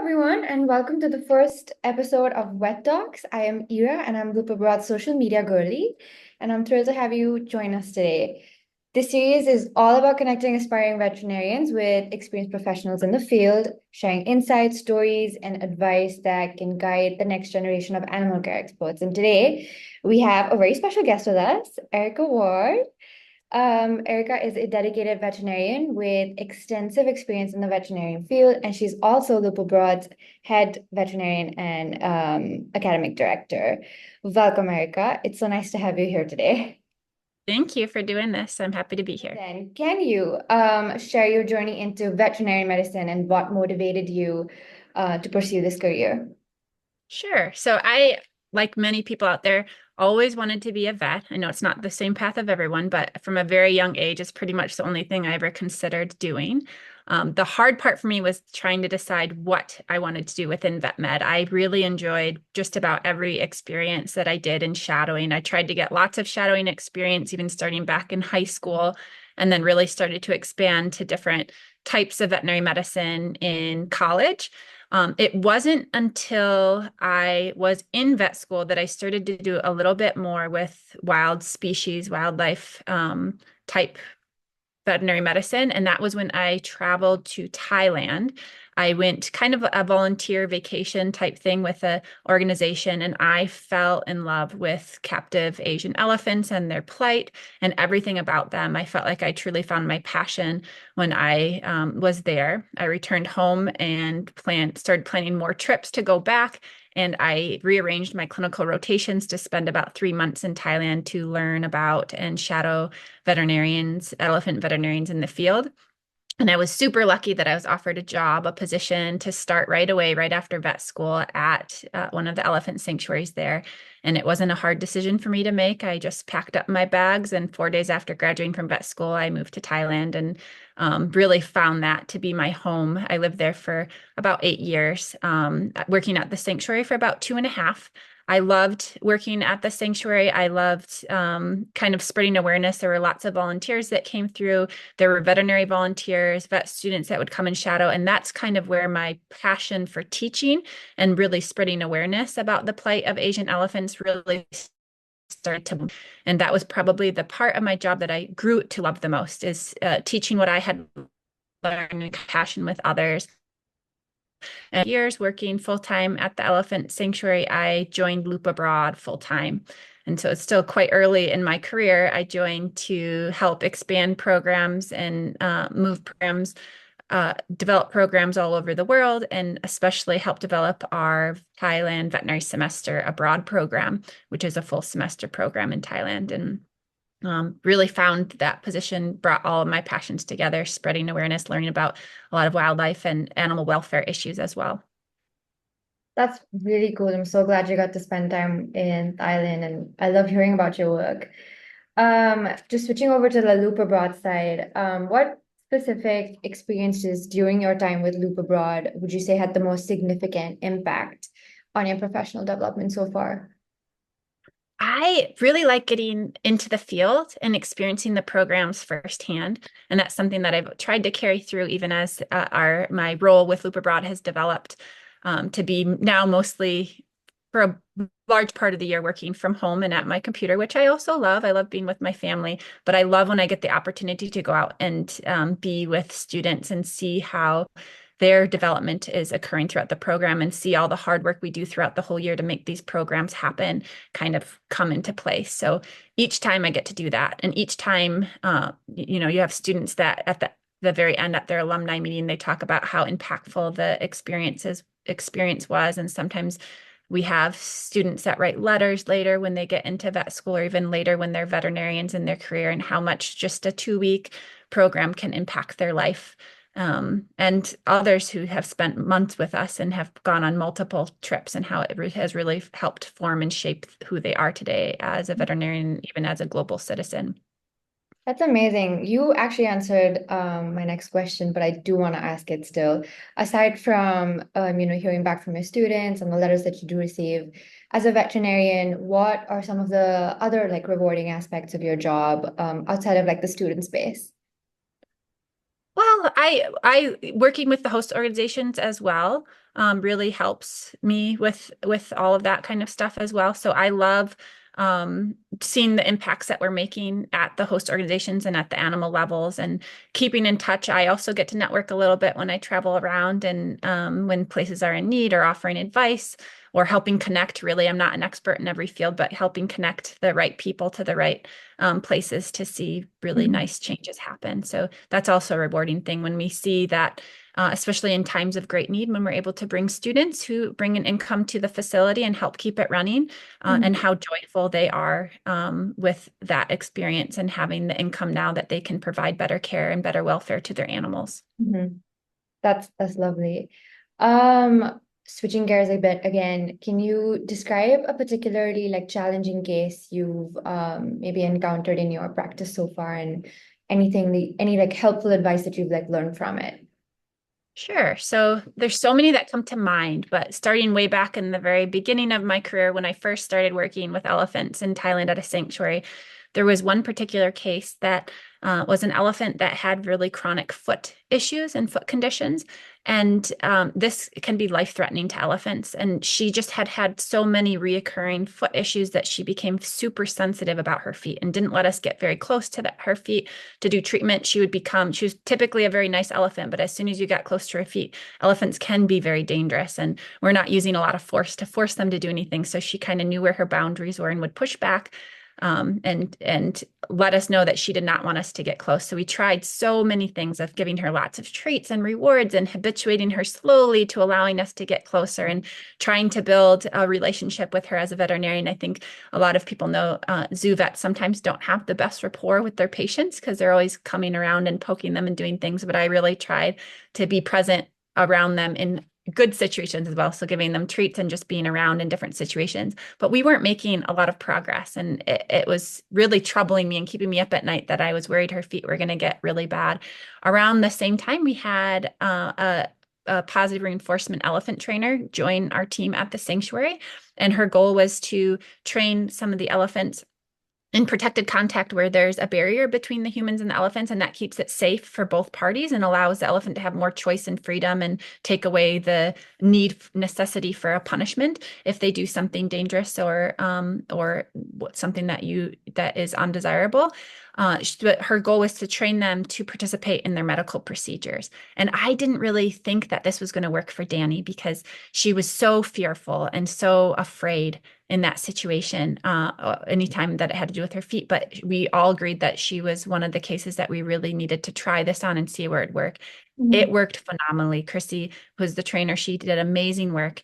everyone, and welcome to the first episode of VetTalks. I am Ira, and I'm Loop Abroad's social media girly, and I'm thrilled to have you join us today. This series is all about connecting aspiring veterinarians with experienced professionals in the field, sharing insights, stories, and advice that can guide the next generation of animal care experts. And today, we have a very special guest with us, Erica Ward. Erica is a dedicated veterinarian with extensive experience in the veterinarian field, and she's also Loop Abroad's head veterinarian and academic director. Welcome, Erica. It's so nice to have you here today. Thank you for doing this. I'm happy to be here. Then, can you share your journey into veterinary medicine and what motivated you to pursue this career? Sure. So I, like many people out there, always wanted to be a vet. I know it's not the same path of everyone, but from a very young age, it's pretty much the only thing I ever considered doing. The hard part for me was trying to decide what I wanted to do within vet med. I really enjoyed just about every experience that I did in shadowing. I tried to get lots of shadowing experience, even starting back in high school, and then really started to expand to different types of veterinary medicine in college. It wasn't until I was in vet school that I started to do a little bit more with wild species, wildlife type veterinary medicine. And that was when I traveled to Thailand. I went kind of a volunteer vacation type thing with an organization, and I fell in love with captive Asian elephants and their plight and everything about them. I felt like I truly found my passion when I was there. I returned home and started planning more trips to go back. And I rearranged my clinical rotations to spend about 3 months in Thailand to learn about and shadow veterinarians, elephant veterinarians in the field. And I was super lucky that I was offered a job, a position to start right away, right after vet school at one of the elephant sanctuaries there. And it wasn't a hard decision for me to make. I just packed up my bags, and 4 days after graduating from vet school, I moved to Thailand and really found that to be my home. I lived there for about 8 years, working at the sanctuary for about 2.5. I loved working at the sanctuary. I loved kind of spreading awareness. There were lots of volunteers that came through. There were veterinary volunteers, vet students that would come and shadow. And that's kind of where my passion for teaching and really spreading awareness about the plight of Asian elephants really started to. And that was probably the part of my job that I grew to love the most, is teaching what I had learned and passion with others. And years working full time at the elephant sanctuary, I joined Loop Abroad full time. And so it's still quite early in my career. I joined to help expand programs and move programs, develop programs all over the world, and especially help develop our Thailand veterinary semester abroad program, which is a full semester program in Thailand. And really found that position brought all of my passions together, spreading awareness, learning about a lot of wildlife and animal welfare issues as well. That's really cool. I'm so glad you got to spend time in Thailand, and I love hearing about your work. Just switching over to the Loop Abroad side, what specific experiences during your time with Loop Abroad would you say had the most significant impact on your professional development so far? I really like getting into the field and experiencing the programs firsthand. And that's something that I've tried to carry through even as my role with Loop Abroad has developed to be now mostly for a large part of the year working from home and at my computer, which I also love. I love being with my family, but I love when I get the opportunity to go out and be with students and see how their development is occurring throughout the program and see all the hard work we do throughout the whole year to make these programs happen kind of come into place. So each time I get to do that, and each time, you have students that at the very end at their alumni meeting, they talk about how impactful the experience was. And sometimes we have students that write letters later when they get into vet school, or even later when they're veterinarians in their career, and how much just a 2-week program can impact their life. And others who have spent months with us and have gone on multiple trips, and how it has really helped form and shape who they are today as a veterinarian, even as a global citizen. That's amazing. You actually answered my next question, but I do want to ask it still. Aside from hearing back from your students and the letters that you do receive, as a veterinarian, what are some of the other like rewarding aspects of your job outside of like the student space? Well, I working with the host organizations as well really helps me with all of that kind of stuff as well. So I love seeing the impacts that we're making at the host organizations and at the animal levels and keeping in touch. I also get to network a little bit when I travel around and when places are in need or offering advice or helping connect. Really, I'm not an expert in every field, but helping connect the right people to the right places to see really Mhm. nice changes happen. So that's also a rewarding thing when we see that, especially in times of great need, when we're able to bring students who bring an income to the facility and help keep it running, and Mhm. how joyful they are with that experience and having the income now that they can provide better care and better welfare to their animals. Mhm. That's lovely. Switching gears a bit again, can you describe a particularly like challenging case you've maybe encountered in your practice so far and any like helpful advice that you've like learned from it? Sure. So there's so many that come to mind, but starting way back in the very beginning of my career, when I first started working with elephants in Thailand at a sanctuary, there was one particular case that was an elephant that had really chronic foot issues and foot conditions. And this can be life-threatening to elephants. And she just had had so many reoccurring foot issues that she became super sensitive about her feet and didn't let us get very close to her feet to do treatment. She was typically a very nice elephant, but as soon as you got close to her feet, elephants can be very dangerous. And we're not using a lot of force to force them to do anything. So she kind of knew where her boundaries were and would push back and let us know that she did not want us to get close. So we tried so many things of giving her lots of treats and rewards and habituating her slowly to allowing us to get closer and trying to build a relationship with her as a veterinarian. I think a lot of people know zoo vets sometimes don't have the best rapport with their patients because they're always coming around and poking them and doing things. But I really tried to be present around them in good situations as well. So giving them treats and just being around in different situations. But we weren't making a lot of progress. And it was really troubling me and keeping me up at night that I was worried her feet were going to get really bad. Around the same time, we had a positive reinforcement elephant trainer join our team at the sanctuary. And her goal was to train some of the elephants in protected contact where there's a barrier between the humans and the elephants, and that keeps it safe for both parties and allows the elephant to have more choice and freedom and take away the necessity for a punishment if they do something dangerous or something that is undesirable. But her goal was to train them to participate in their medical procedures. And I didn't really think that this was going to work for Danny because she was so fearful and so afraid in that situation, anytime that it had to do with her feet. But we all agreed that she was one of the cases that we really needed to try this on and see where it worked. It Mhm. worked phenomenally. Chrissy was the trainer. She did amazing work.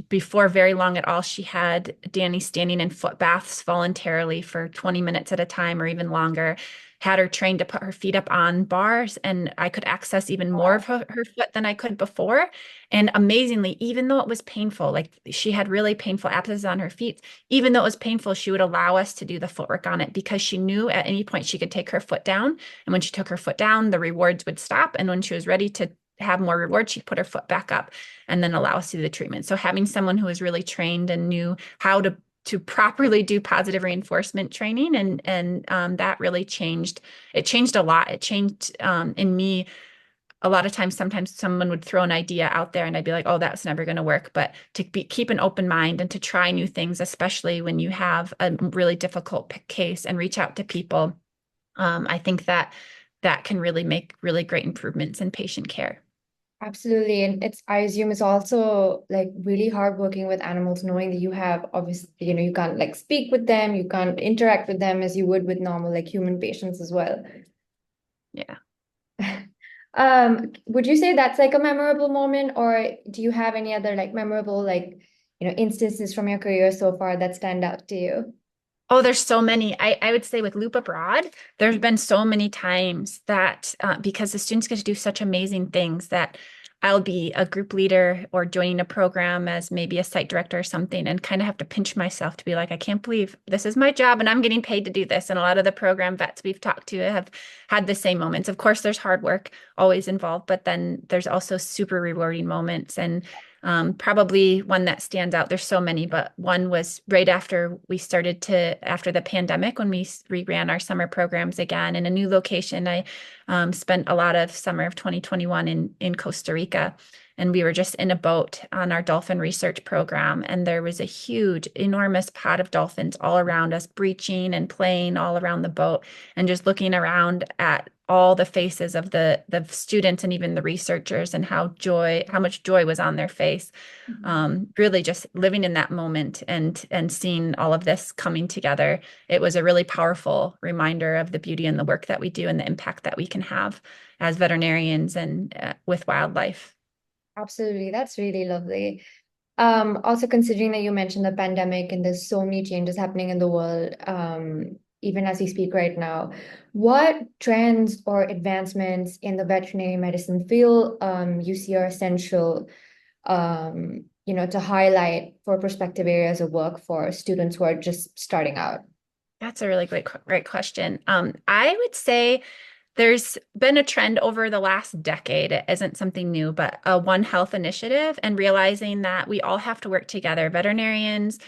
Before very long at all, she had Danny standing in foot baths voluntarily for 20 minutes at a time or even longer, had her trained to put her feet up on bars, and I could access even more of her foot than I could before. And amazingly, even though it was painful, like she had really painful abscesses on her feet, even though it was painful, she would allow us to do the footwork on it because she knew at any point she could take her foot down. And when she took her foot down, the rewards would stop. And when she was ready to have more rewards, she'd put her foot back up and then allow us to do the treatment. So having someone who was really trained and knew how to properly do positive reinforcement training and that really changed. It changed a lot. It changed in me a lot of times. Sometimes someone would throw an idea out there and I'd be like, oh, that's never going to work. But keep an open mind and to try new things, especially when you have a really difficult case, and reach out to people. I think that that can really make really great improvements in patient care. Absolutely. And I assume it's also like really hard working with animals, knowing that you have obviously, you can't like speak with them, you can't interact with them as you would with normal like human patients as well. Yeah. Would you say that's like a memorable moment, or do you have any other like memorable like, instances from your career so far that stand out to you? Oh, there's so many. I would say with Loop Abroad, there's been so many times that because the students get to do such amazing things that I'll be a group leader or joining a program as maybe a site director or something and kind of have to pinch myself to be like, I can't believe this is my job and I'm getting paid to do this. And a lot of the program vets we've talked to have had the same moments. Of course, there's hard work always involved, but then there's also super rewarding moments. And Probably one that stands out. There's so many, but one was right after after the pandemic, when we ran our summer programs again in a new location. I spent a lot of summer of 2021 in Costa Rica. And we were just in a boat on our dolphin research program. And there was a huge, enormous pod of dolphins all around us, breaching and playing all around the boat, and just looking around at all the faces of the students and even the researchers, and how much joy was on their face. Mhm. Really just living in that moment and seeing all of this coming together. It was a really powerful reminder of the beauty and the work that we do and the impact that we can have as veterinarians and with wildlife. Absolutely. That's really lovely. Also considering that you mentioned the pandemic and there's so many changes happening in the world, even as we speak right now, what trends or advancements in the veterinary medicine field you see are essential, to highlight for prospective areas of work for students who are just starting out? That's a really great question. I would say there's been a trend over the last decade. It isn't something new, but a One Health initiative, and realizing that we all have to work together, veterinarians,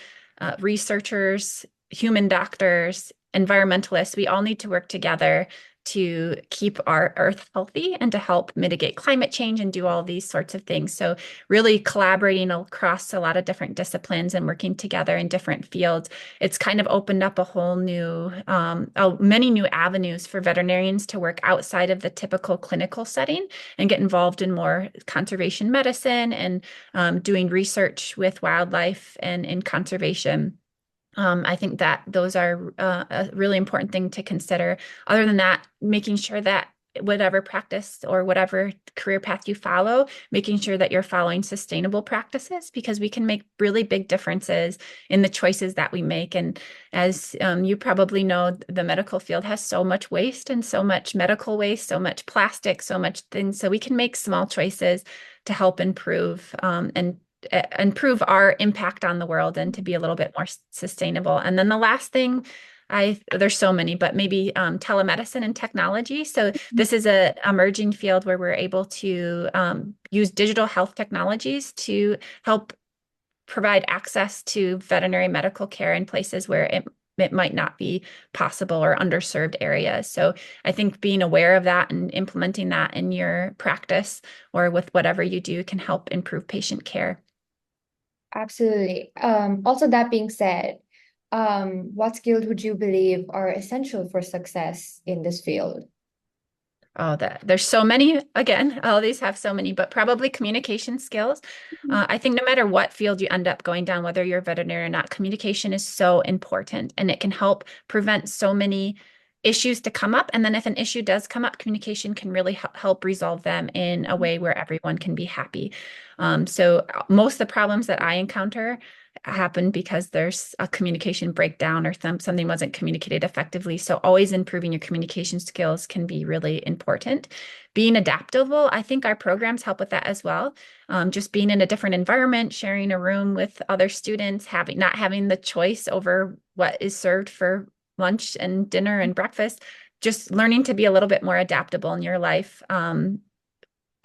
researchers, human doctors, environmentalists. We all need to work together to keep our earth healthy and to help mitigate climate change and do all these sorts of things. So really collaborating across a lot of different disciplines and working together in different fields. It's kind of opened up a whole new, many new avenues for veterinarians to work outside of the typical clinical setting and get involved in more conservation medicine and doing research with wildlife and in conservation. I think that those are a really important thing to consider. Other than that, making sure that whatever practice or whatever career path you follow, making sure that you're following sustainable practices, because we can make really big differences in the choices that we make. And as you probably know, the medical field has so much waste and so much medical waste, so much plastic, so much things. So we can make small choices to help improve and improve our impact on the world and to be a little bit more sustainable. And then the last thing, there's so many, but maybe telemedicine and technology. So this is a emerging field where we're able to use digital health technologies to help provide access to veterinary medical care in places where it might not be possible, or underserved areas. So I think being aware of that and implementing that in your practice or with whatever you do can help improve patient care. Absolutely. Also, that being said, what skills would you believe are essential for success in this field? Oh, there's so many. Again, all these have so many, but probably communication skills. I think no matter what field you end up going down, whether you're a veterinarian or not, communication is so important, and it can help prevent so many issues to come up. And then if an issue does come up, communication can really help resolve them in a way where everyone can be happy. So most of the problems that I encounter happen because there's a communication breakdown, or something wasn't communicated effectively. So always improving your communication skills can be really important. Being adaptable, I think our programs help with that as well. Just being in a different environment, sharing a room with other students, not having the choice over what is served for lunch and dinner and breakfast, just learning to be a little bit more adaptable in your life.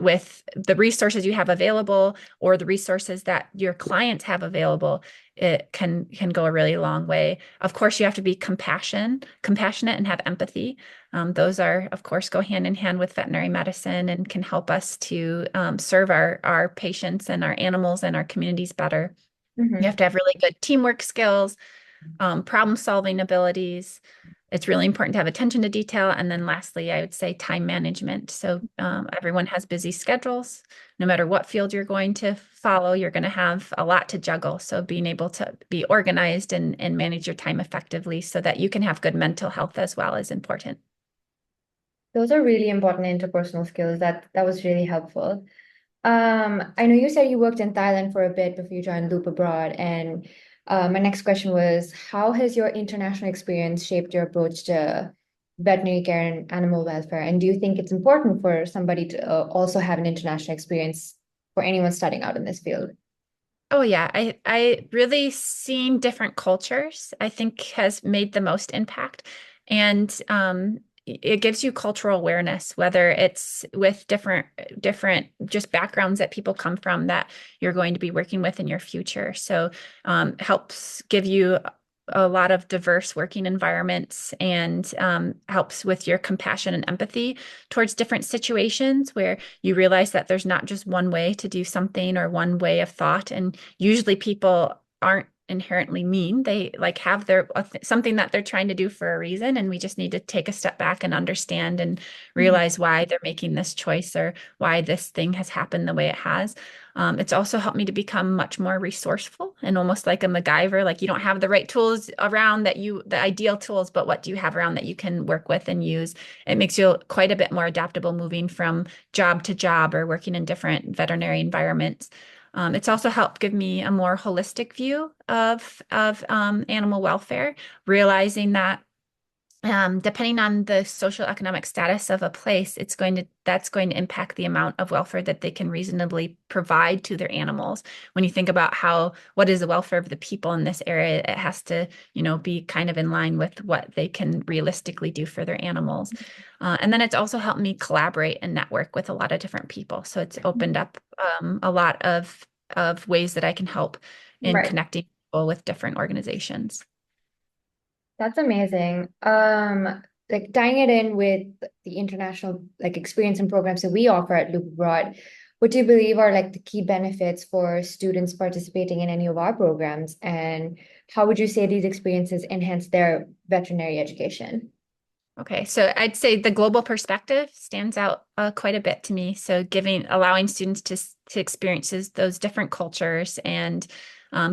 With the resources you have available or the resources that your clients have available, it can go a really long way. Of course, you have to be compassionate and have empathy. Those are, of course, go hand in hand with veterinary medicine and can help us to serve our patients and our animals and our communities better. You Mhm. have to have really good teamwork skills, problem solving abilities. It's really important to have attention to detail. And then lastly, I would say time management. So everyone has busy schedules. No matter what field you're going to follow, you're going to have a lot to juggle. So being able to be organized and manage your time effectively so that you can have good mental health as well is important. Those are really important interpersonal skills. That was really helpful. I know you said you worked in Thailand for a bit before you joined Loop Abroad, and my next question was, how has your international experience shaped your approach to veterinary care and animal welfare? And do you think it's important for somebody to also have an international experience for anyone starting out in this field? Oh yeah, I really seeing different cultures, I think has made the most impact. And it gives you cultural awareness, whether it's with different just backgrounds that people come from that you're going to be working with in your future. So helps give you a lot of diverse working environments and helps with your compassion and empathy towards different situations where you realize that there's not just one way to do something or one way of thought. And usually people aren't inherently mean. They like have something that they're trying to do for a reason, and we just need to take a step back and understand and Mhm. realize why they're making this choice or why this thing has happened the way it has. It's also helped me to become much more resourceful and almost like a MacGyver. Like you don't have the right tools around the ideal tools, but what do you have around that you can work with and use? It makes you quite a bit more adaptable moving from job to job or working in different veterinary environments. It's also helped give me a more holistic view of animal welfare, realizing that depending on the social economic status of a place, that's going to impact the amount of welfare that they can reasonably provide to their animals. When you think about what is the welfare of the people in this area, it has to, be kind of in line with what they can realistically do for their animals. And then it's also helped me collaborate and network with a lot of different people. So it's opened up a lot of ways that I can help in Right. connecting people with different organizations. That's amazing. Like tying it in with the international like experience and programs that we offer at Loop Abroad, what do you believe are like the key benefits for students participating in any of our programs? And how would you say these experiences enhance their veterinary education? Okay, so I'd say the global perspective stands out quite a bit to me. So allowing students to experiences those different cultures and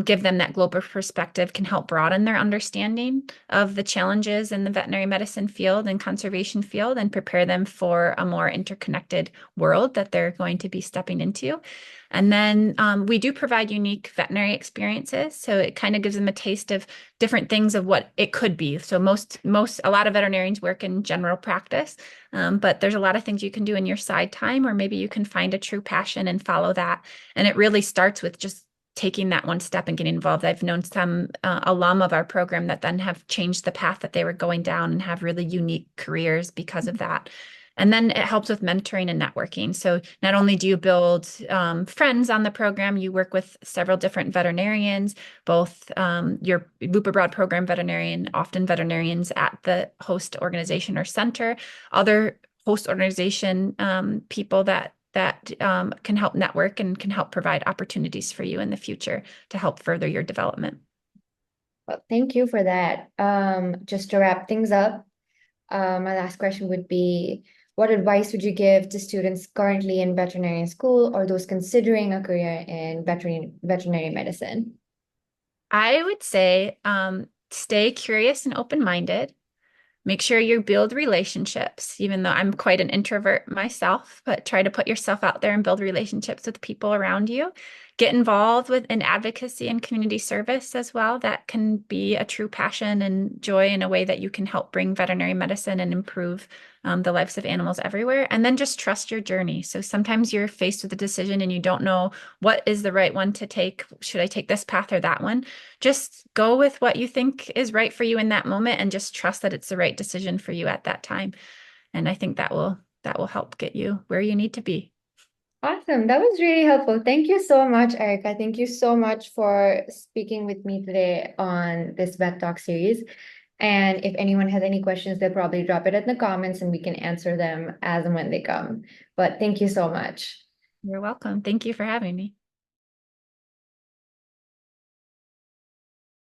give them that global perspective can help broaden their understanding of the challenges in the veterinary medicine field and conservation field and prepare them for a more interconnected world that they're going to be stepping into. And then we do provide unique veterinary experiences. So it kind of gives them a taste of different things of what it could be. So a lot of veterinarians work in general practice, but there's a lot of things you can do in your side time, or maybe you can find a true passion and follow that. And it really starts with just taking that one step and getting involved. I've known some alum of our program that then have changed the path that they were going down and have really unique careers because of that. And then it helps with mentoring and networking. So not only do you build friends on the program, you work with several different veterinarians, both your Loop Abroad program veterinarian, often veterinarians at the host organization or center, other host organization people that can help network and can help provide opportunities for you in the future to help further your development. Well, thank you for that. Just to wrap things up, my last question would be, what advice would you give to students currently in veterinary school or those considering a career in veterinary medicine? I would say stay curious and open-minded. Make sure you build relationships, even though I'm quite an introvert myself, but try to put yourself out there and build relationships with people around you. Get involved with in advocacy and community service as well. That can be a true passion and joy in a way that you can help bring veterinary medicine and improve the lives of animals everywhere. And then just trust your journey. So sometimes you're faced with a decision and you don't know what is the right one to take. Should I take this path or that one? Just go with what you think is right for you in that moment and just trust that it's the right decision for you at that time. And I think that will help get you where you need to be. Awesome. That was really helpful. Thank you so much, Erica. Thank you so much for speaking with me today on this Vet Talk series. And if anyone has any questions, they'll probably drop it in the comments and we can answer them as and when they come. But thank you so much. You're welcome. Thank you for having me.